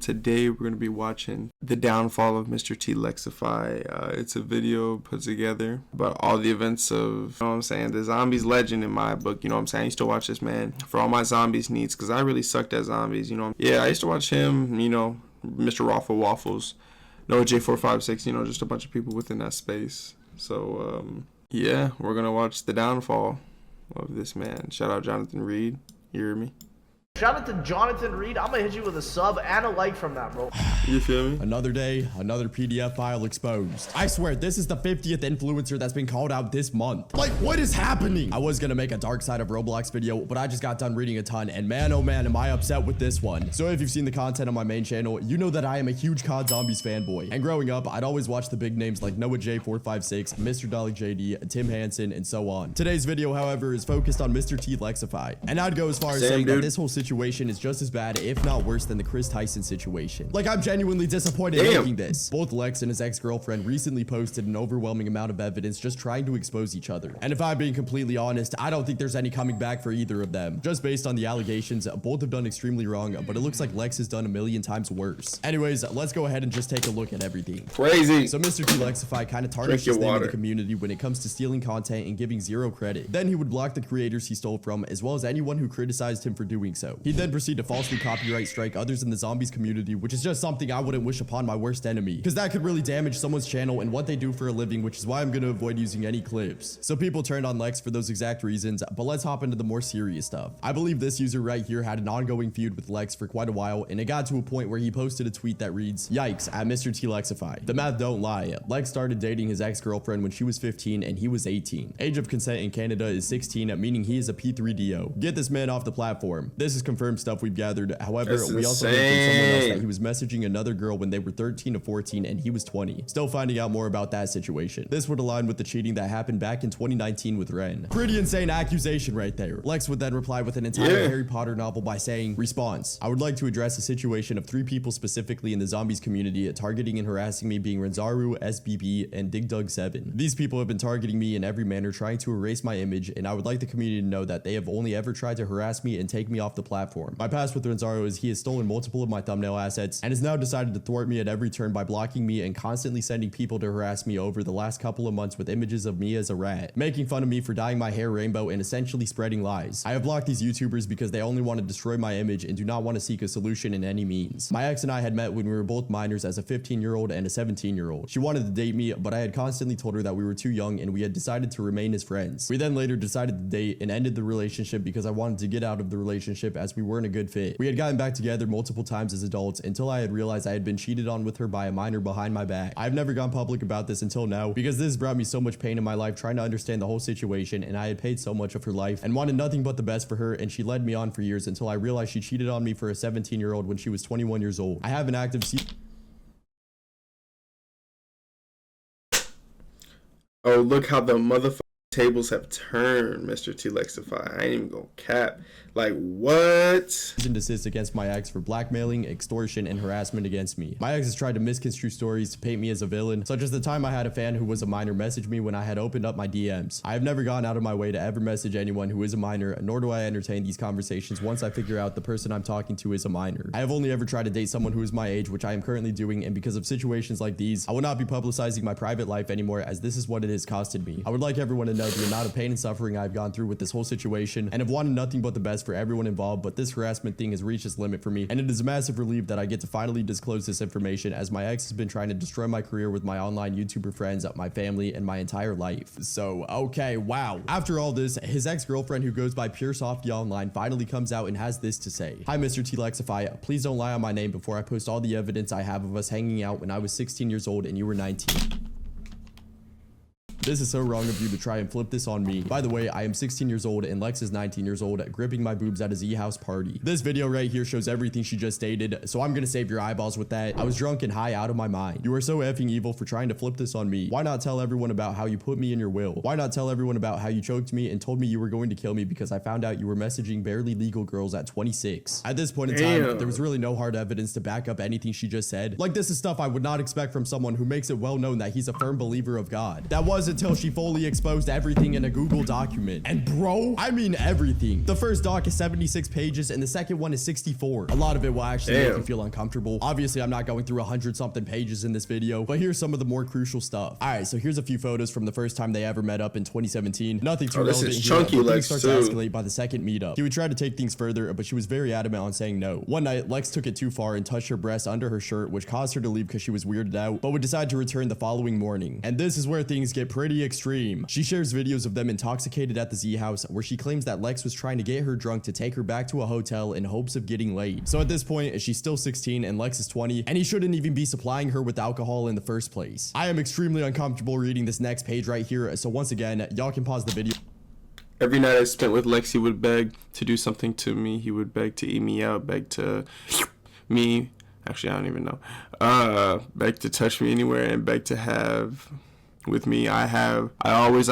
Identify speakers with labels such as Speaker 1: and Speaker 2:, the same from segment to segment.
Speaker 1: today we're going to be watching the downfall of MrTLexify. It's a video put together about all the events of, you know what I'm saying, the zombies legend in my book. You know what I'm saying? I used to watch this man for all my zombies needs because I really sucked at zombies, you know. Yeah, I used to watch him, you know, Mr. Raffle Waffles, Noah J456, you know, just a bunch of people within that space. So, yeah, we're going to watch the downfall of this man. Shout out Jonathan Reed. You hear me?
Speaker 2: Shout out to Jonathan Reed. I'm gonna hit you with a sub and a like from that, bro.
Speaker 1: You feel me?
Speaker 3: Another day, another PDF file exposed. I swear, this is the 50th influencer that's been called out this month. Like, what is happening? I was gonna make a dark side of Roblox video, but I just got done reading a ton, and man, oh man, am I upset with this one. So if you've seen the content on my main channel, you know that I am a huge COD Zombies fanboy. And growing up, I'd always watch the big names like Noah J456, Mr. Dolly JD, Tim Hansen, and so on. Today's video, however, is focused on MrTLexify. And I'd go as far as saying that this whole situation is just as bad, if not worse, than the Chris Tyson situation. Like, I'm genuinely disappointed in making this. Both Lex and his ex-girlfriend recently posted an overwhelming amount of evidence just trying to expose each other. And if I'm being completely honest, I don't think there's any coming back for either of them. Just based on the allegations, both have done extremely wrong, but it looks like Lex has done a million times worse. Anyways, let's go ahead and just take a look at everything.
Speaker 1: Crazy.
Speaker 3: So MrTLexify kind of tarnished his name in the community when it comes to stealing content and giving zero credit. Then he would block the creators he stole from, as well as anyone who criticized him for doing so. He'd then proceed to falsely copyright strike others in the zombies community, which is just something I wouldn't wish upon my worst enemy, because that could really damage someone's channel and what they do for a living, which is why I'm going to avoid using any clips. So people turned on Lex for those exact reasons, but let's hop into the more serious stuff. I believe this user right here had an ongoing feud with Lex for quite a while, and it got to a point where he posted a tweet that reads, "Yikes at MrTLexify. The math don't lie. Lex started dating his ex-girlfriend when she was 15 and he was 18. Age of consent in Canada is 16, meaning he is a P3DO. Get this man off the platform." This is confirmed stuff we've gathered. However, we also heard from someone else that he was messaging another girl when they were 13 to 14 and he was 20. Still finding out more about that situation. This would align with the cheating that happened back in 2019 with Ren. Pretty insane accusation right there. Lex would then reply with an entire Harry Potter novel by saying, "Response. I would like to address a situation of 3 people specifically in the zombies community targeting and harassing me, being Renzaru, SBB, and DigDug7. These people have been targeting me in every manner, trying to erase my image, and I would like the community to know that they have only ever tried to harass me and take me off the platform. My past with Renzaru is he has stolen multiple of my thumbnail assets and has now decided to thwart me at every turn by blocking me and constantly sending people to harass me over the last couple of months with images of me as a rat, making fun of me for dyeing my hair rainbow and essentially spreading lies. I have blocked these YouTubers because they only want to destroy my image and do not want to seek a solution in any means. My ex and I had met when we were both minors as a 15-year-old and a 17-year-old. She wanted to date me, but I had constantly told her that we were too young and we had decided to remain as friends. We then later decided to date and ended the relationship because I wanted to get out of the relationship as we weren't a good fit. We had gotten back together multiple times as adults until I had realized I had been cheated on with her by a minor behind my back. I've never gone public about this until now because this has brought me so much pain in my life trying to understand the whole situation, and I had paid so much of her life and wanted nothing but the best for her, and she led me on for years until I realized she cheated on me for a 17-year-old when she was 21 years old. I have an active
Speaker 1: Oh, look how the motherfucking tables have turned, MrTLexify. I ain't even gonna cap. Like, what?
Speaker 3: And desist against my ex for blackmailing, extortion, and harassment against me. My ex has tried to misconstrue stories to paint me as a villain, such as the time I had a fan who was a minor message me when I had opened up my DMs. I have never gone out of my way to ever message anyone who is a minor, nor do I entertain these conversations once I figure out the person I'm talking to is a minor. I have only ever tried to date someone who is my age, which I am currently doing, and because of situations like these, I will not be publicizing my private life anymore, as this is what it has costed me. I would like everyone to know the amount of pain and suffering I've gone through with this whole situation, and have wanted nothing but the best for everyone involved, but this harassment thing has reached its limit for me, and it is a massive relief that I get to finally disclose this information, as my ex has been trying to destroy my career with my online YouTuber friends, my family, and my entire life." So, okay, wow. After all this, his ex-girlfriend, who goes by Pure Softy Online, finally comes out and has this to say. "Hi, MrTLexify. Please don't lie on my name before I post all the evidence I have of us hanging out when I was 16 years old and you were 19. This is so wrong of you to try and flip this on me. By the way, I am 16 years old and Lex is 19 years old, gripping my boobs at a Z-House party. This video right here shows everything she just stated, so I'm gonna save your eyeballs with that. I was drunk and high out of my mind. You are so effing evil for trying to flip this on me. Why not tell everyone about how you put me in your will? Why not tell everyone about how you choked me and told me you were going to kill me because I found out you were messaging barely legal girls at 26? At this point in time, there was really no hard evidence to back up anything she just said. Like, this is stuff I would not expect from someone who makes it well known that he's a firm believer of God. That wasn't until she fully exposed everything in a Google document. And bro, I mean everything. The first doc is 76 pages and the second one is 64. A lot of it will actually make you feel uncomfortable. Obviously, I'm not going through 100 something pages in this video, but here's some of the more crucial stuff. All right, so here's a few photos from the first time they ever met up in 2017. Nothing too relevant here.
Speaker 1: Chunky
Speaker 3: Things start to escalate by the second meetup. He would try to take things further, but she was very adamant on saying no. One night, Lex took it too far and touched her breast under her shirt, which caused her to leave because she was weirded out, but would decide to return the following morning. And this is where things get pretty extreme. She shares videos of them intoxicated at the Z house, where she claims that Lex was trying to get her drunk to take her back to a hotel in hopes of getting laid. So at this point, she's still 16 and Lex is 20, and he shouldn't even be supplying her with alcohol in the first place. I am extremely uncomfortable reading this next page right here, so once again, y'all can pause the video.
Speaker 1: Every night I spent with Lex, he would beg to do something to me. He would beg to eat me out, beg to me. Actually, I don't even know. Beg to touch me anywhere and beg to have with me. I always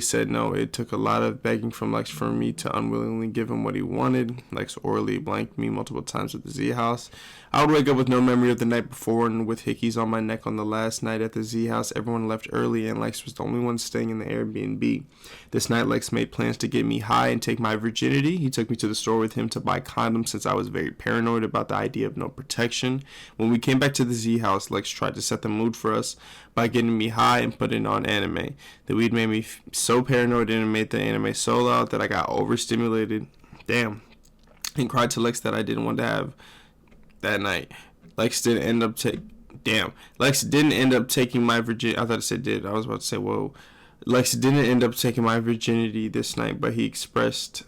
Speaker 1: said no. It took a lot of begging from Lex for me to unwillingly give him what he wanted. Lex orally blanked me multiple times at the Z house. I would wake up with no memory of the night before and with hickeys on my neck on the last night at the Z house. Everyone left early and Lex was the only one staying in the Airbnb. This night, Lex made plans to get me high and take my virginity. He took me to the store with him to buy condoms since I was very paranoid about the idea of no protection. When we came back to the Z house, Lex tried to set the mood for us by getting me high and putting on anime. The weed made me so paranoid and it made the anime so loud that I got overstimulated. Damn. And cried to Lex that I didn't want to have that night. Lex didn't end up taking my virginity. I thought it said did. I was about to say, whoa. Lex didn't end up taking my virginity this night, but he expressed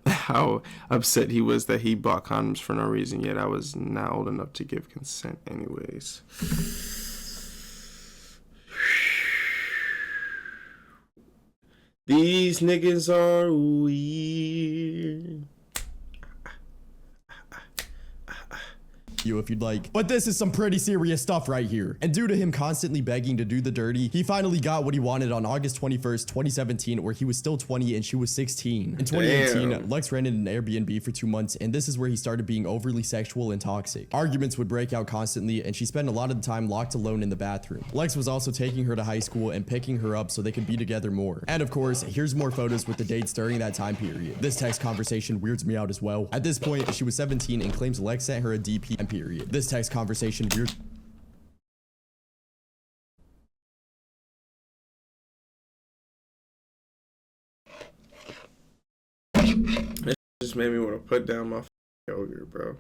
Speaker 1: how upset he was that he bought condoms for no reason, yet I was not old enough to give consent anyways. These niggas are weird.
Speaker 3: You if you'd like, but this is some pretty serious stuff right here. And due to him constantly begging to do the dirty, he finally got what he wanted on August 21st, 2017, where he was still 20 and she was 16. In 2018, Lex rented an Airbnb for 2 months, and this is where he started being overly sexual and toxic. Arguments would break out constantly, and she spent a lot of the time locked alone in the bathroom. Lex was also taking her to high school and picking her up so they could be together more. And of course, here's more photos with the dates during that time period. This text conversation weirds me out as well. At this point, she was 17 and claims Lex sent her a DP period. This text conversation weird.
Speaker 1: It just made me want to put down my yogurt, bro.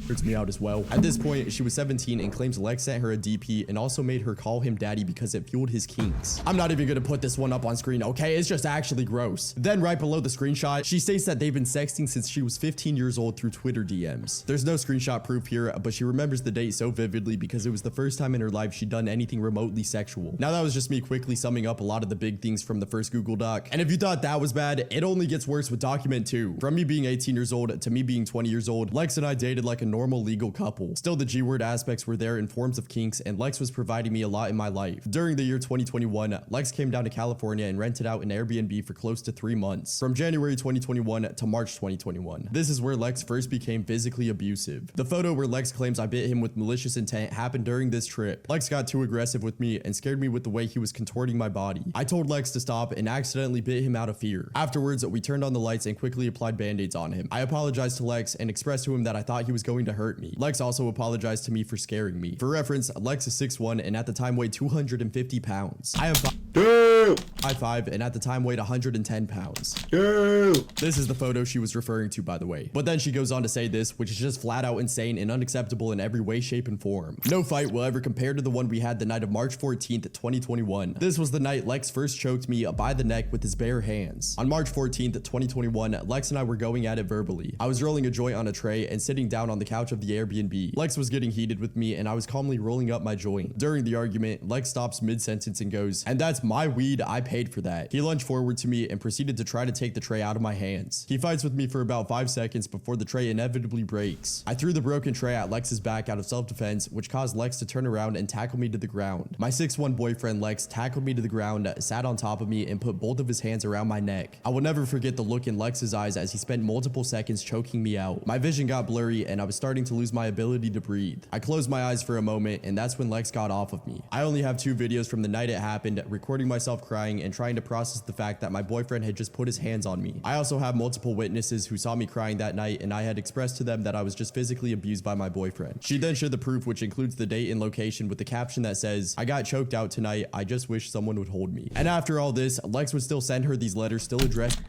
Speaker 3: Weirds me out as well. At this point, she was 17 and claims Lex sent her a DP and also made her call him daddy because it fueled his kinks. I'm not even gonna put this one up on screen, okay? It's just actually gross. Then right below the screenshot, she states that they've been sexting since she was 15 years old through Twitter DMs. There's no screenshot proof here, but she remembers the date so vividly because it was the first time in her life she'd done anything remotely sexual. Now that was just me quickly summing up a lot of the big things from the first Google Doc. And if you thought that was bad, it only gets worse with document 2. From me being 18 years old to me being 20 years old, Lex and I dated like a normal legal couple. Still, the G-word aspects were there in forms of kinks, and Lex was providing me a lot in my life. During the year 2021, Lex came down to California and rented out an Airbnb for close to 3 months, from January 2021 to March 2021. This is where Lex first became physically abusive. The photo where Lex claims I bit him with malicious intent happened during this trip. Lex got too aggressive with me and scared me with the way he was contorting my body. I told Lex to stop and accidentally bit him out of fear. Afterwards, we turned on the lights and quickly applied band-aids on him. I apologized to Lex and expressed to him that I thought he was going to hurt me. Lex also apologized to me for scaring me. For reference, Lex is 6'1" and at the time weighed 250 pounds. I am 5'5" and at the time weighed 110 pounds. This is the photo she was referring to, by the way. But then she goes on to say this, which is just flat out insane and unacceptable in every way, shape, and form. No fight will ever compare to the one we had the night of March 14th, 2021. This was the night Lex first choked me by the neck with his bare hands. On March 14th, 2021, Lex and I were going at it verbally. I was rolling a joint on a tray and sitting down on the couch of the Airbnb. Lex was getting heated with me and I was calmly rolling up my joint. During the argument, Lex stops mid-sentence and goes, "And that's my weed weed, I paid for that. He lunged forward to me and proceeded to try to take the tray out of my hands. He fights with me for about 5 seconds before the tray inevitably breaks. I threw the broken tray at Lex's back out of self-defense, which caused Lex to turn around and tackle me to the ground. My 6'1" boyfriend Lex tackled me to the ground, sat on top of me, and put both of his hands around my neck. I will never forget the look in Lex's eyes as he spent multiple seconds choking me out. My vision got blurry and I was starting to lose my ability to breathe. I closed my eyes for a moment and that's when Lex got off of me. I only have 2 videos from the night it happened, recording myself crying and trying to process the fact that my boyfriend had just put his hands on me. I also have multiple witnesses who saw me crying that night and I had expressed to them that I was just physically abused by my boyfriend. She then shared the proof, which includes the date and location, with the caption that says, "I got choked out tonight. I just wish someone would hold me." And after all this, Lex would still send her these letters, still addressed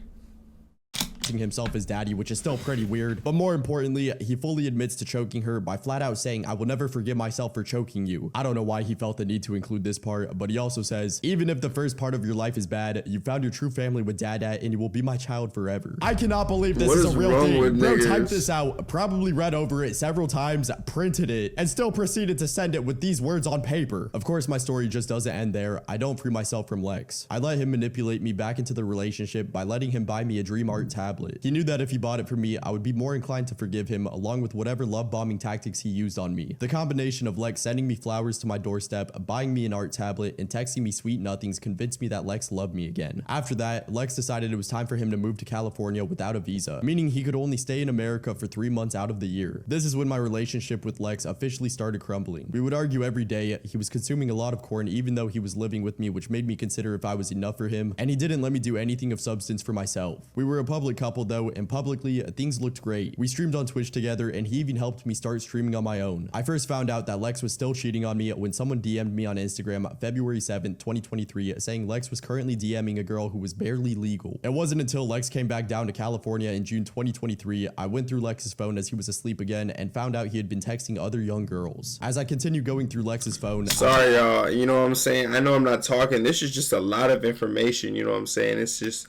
Speaker 3: himself as daddy, which is still pretty weird. But more importantly, he fully admits to choking her by flat out saying, "I will never forgive myself for choking you." I don't know why he felt the need to include this part, but he also says, "Even if the first part of your life is bad, you found your true family with dad at, and you will be my child forever." I cannot believe this is a real thing. Bro typed this out, probably read over it several times, printed it, and still proceeded to send it with these words on paper. Of course, my story just doesn't end there. I don't free myself from Lex. I let him manipulate me back into the relationship by letting him buy me a Dream Art tablet. He knew that if he bought it for me, I would be more inclined to forgive him, along with whatever love bombing tactics he used on me. The combination of Lex sending me flowers to my doorstep, buying me an art tablet, and texting me sweet nothings convinced me that Lex loved me again. After that, Lex decided it was time for him to move to California without a visa, meaning he could only stay in America for 3 months out of the year. This is when my relationship with Lex officially started crumbling. We would argue every day. He was consuming a lot of corn even though he was living with me, which made me consider if I was enough for him, and he didn't let me do anything of substance for myself. We were a public couple though, and publicly, things looked great. We streamed on Twitch together, and he even helped me start streaming on my own. I first found out that Lex was still cheating on me when someone DM'd me on Instagram February 7th, 2023, saying Lex was currently DMing a girl who was barely legal. It wasn't until Lex came back down to California in June 2023, I went through Lex's phone as he was asleep again and found out he had been texting other young girls. As I continued going through Lex's phone...
Speaker 1: Sorry, y'all. You know what I'm saying? I know I'm not talking. This is just a lot of information. You know what I'm saying? It's just...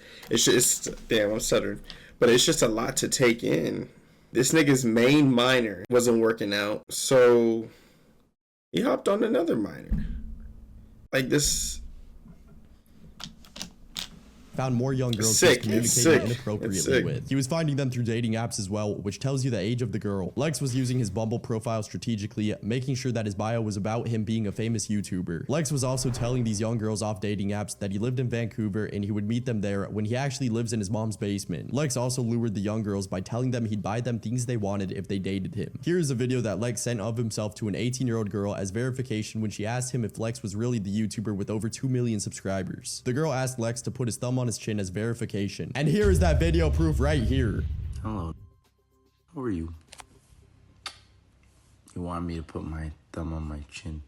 Speaker 1: Damn, I'm stuttering. But it's just a lot to take in. This nigga's main minor wasn't working out, so he hopped on another minor. Like this...
Speaker 3: Found more young girls he was communicating inappropriately with. He was finding them through dating apps as well, which tells you the age of the girl. Lex was using his Bumble profile strategically, making sure that his bio was about him being a famous YouTuber. Lex was also telling these young girls off dating apps that he lived in Vancouver and he would meet them there when he actually lives in his mom's basement. Lex also lured the young girls by telling them he'd buy them things they wanted if they dated him. Here's a video that Lex sent of himself to an 18-year-old girl as verification when she asked him if Lex was really the YouTuber with over 2 million subscribers. The girl asked Lex to put his thumb on his chin as verification. And here is that video proof right here.
Speaker 4: Hello. How are you? You want me to put my thumb on my chin.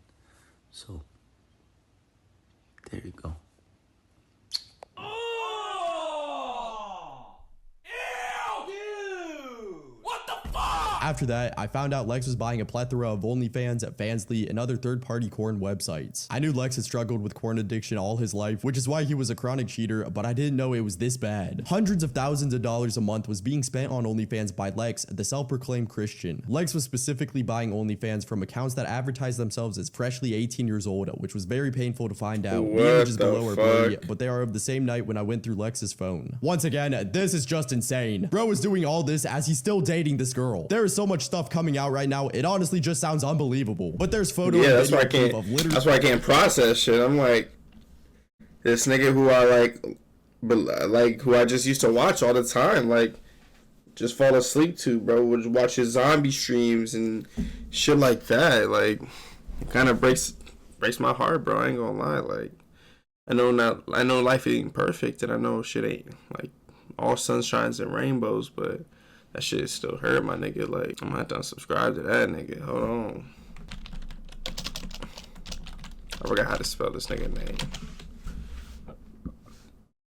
Speaker 4: So, there you go.
Speaker 3: After that, I found out Lex was buying a plethora of OnlyFans, Fansly, and other third-party corn websites. I knew Lex had struggled with corn addiction all his life, which is why he was a chronic cheater, but I didn't know it was this bad. Hundreds of thousands of dollars a month was being spent on OnlyFans by Lex, the self-proclaimed Christian. Lex was specifically buying OnlyFans from accounts that advertised themselves as freshly 18 years old, which was very painful to find out. The images below are blurry, but they are of the same night when I went through Lex's phone. Once again, this is just insane. Bro is doing all this as he's still dating this girl. There is so much stuff coming out right now, it honestly just sounds unbelievable. But there's photo and video proof of literally...
Speaker 1: That's why I can't process shit. I'm like, this nigga who I just used to watch all the time, like, just fall asleep to, bro. Would watch his zombie streams and shit like that. Like, it kind of breaks my heart, bro. I ain't gonna lie. Like, I know life ain't perfect, and I know shit ain't like all sunshines and rainbows, but that shit still hurt, my nigga. Like, I'm gonna have to unsubscribe to that nigga. Hold on. I forgot how to spell this nigga name.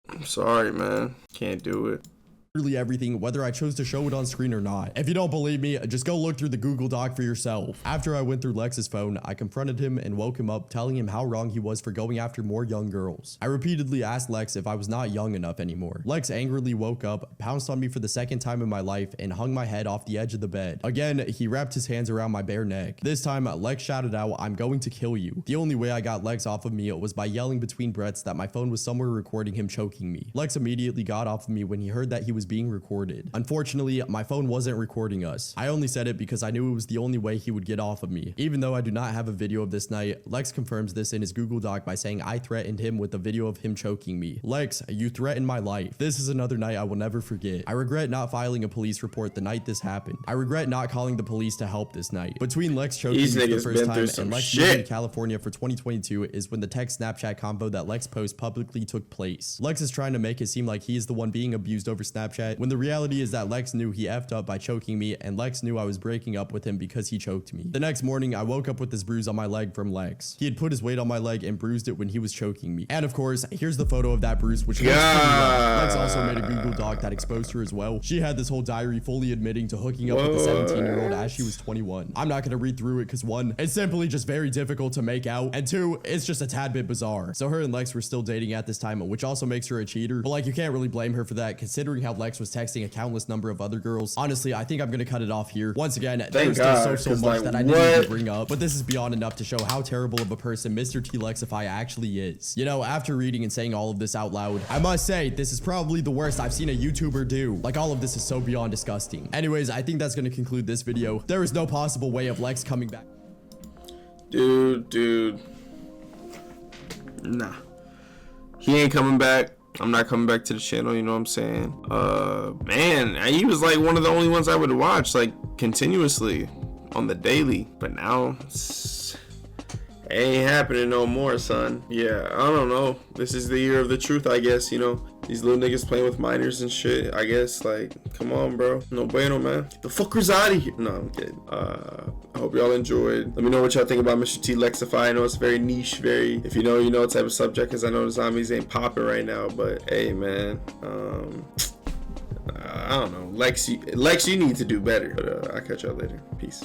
Speaker 1: I'm sorry, man. Can't do it.
Speaker 3: literally everything, whether I chose to show it on screen or not. If you don't believe me, just go look through the Google Doc for yourself. After I went through Lex's phone, I confronted him and woke him up, telling him how wrong he was for going after more young girls. I repeatedly asked Lex if I was not young enough anymore. Lex angrily woke up, pounced on me for the second time in my life, and hung my head off the edge of the bed. Again, he wrapped his hands around my bare neck. This time, Lex shouted out, "I'm going to kill you." The only way I got Lex off of me was by yelling between breaths that my phone was somewhere recording him choking me. Lex immediately got off of me when he heard that he was being recorded. Unfortunately, my phone wasn't recording us. I only said it because I knew it was the only way he would get off of me. Even though I do not have a video of this night, Lex confirms this in his Google Doc by saying I threatened him with a video of him choking me. Lex, you threatened my life. This is another night I will never forget. I regret not filing a police report the night this happened. I regret not calling the police to help this night. Between Lex choking me for the first time and Lex moving to California for 2022 is when the text Snapchat convo that Lex post publicly took place. Lex is trying to make it seem like he is the one being abused over Snapchat, when the reality is that Lex knew he effed up by choking me, and Lex knew I was breaking up with him because he choked me. The next morning, I woke up with this bruise on my leg from Lex. He had put his weight on my leg and bruised it when he was choking me. And of course, here's the photo of that bruise, which Lex also made a Google Doc that exposed her as well. She had this whole diary fully admitting to hooking up with a 17-year-old as she was 21. I'm not gonna read through it because 1, it's simply just very difficult to make out, and 2, it's just a tad bit bizarre. So her and Lex were still dating at this time, which also makes her a cheater, but like, you can't really blame her for that considering how Lex was texting a countless number of other girls. Honestly, I think I'm gonna cut it off here. Once again, there's still so much that I didn't even bring up, but this is beyond enough to show how terrible of a person MrTLexify actually is. You know, after reading and saying all of this out loud, I must say this is probably the worst I've seen a YouTuber do. Like, all of this is so beyond disgusting. Anyways, I think that's gonna conclude this video. There is no possible way of Lex coming back.
Speaker 1: Dude. Nah. He ain't coming back. I'm not coming back to the channel, you know what I'm saying? Man, he was like one of the only ones I would watch, like, continuously on the daily. But now, it ain't happening no more, son. Yeah, I don't know. This is the year of the truth, I guess, you know? These little niggas playing with minors and shit, I guess. Like, come on, bro. No bueno, man. Get the fuckers out of here. No, I'm kidding. I hope y'all enjoyed. Let me know what y'all think about MrTLexify. I know it's very niche, if you know, you know type of subject, because I know the zombies ain't popping right now. But, hey, man. I don't know. Lex, you need to do better. But I'll catch y'all later. Peace.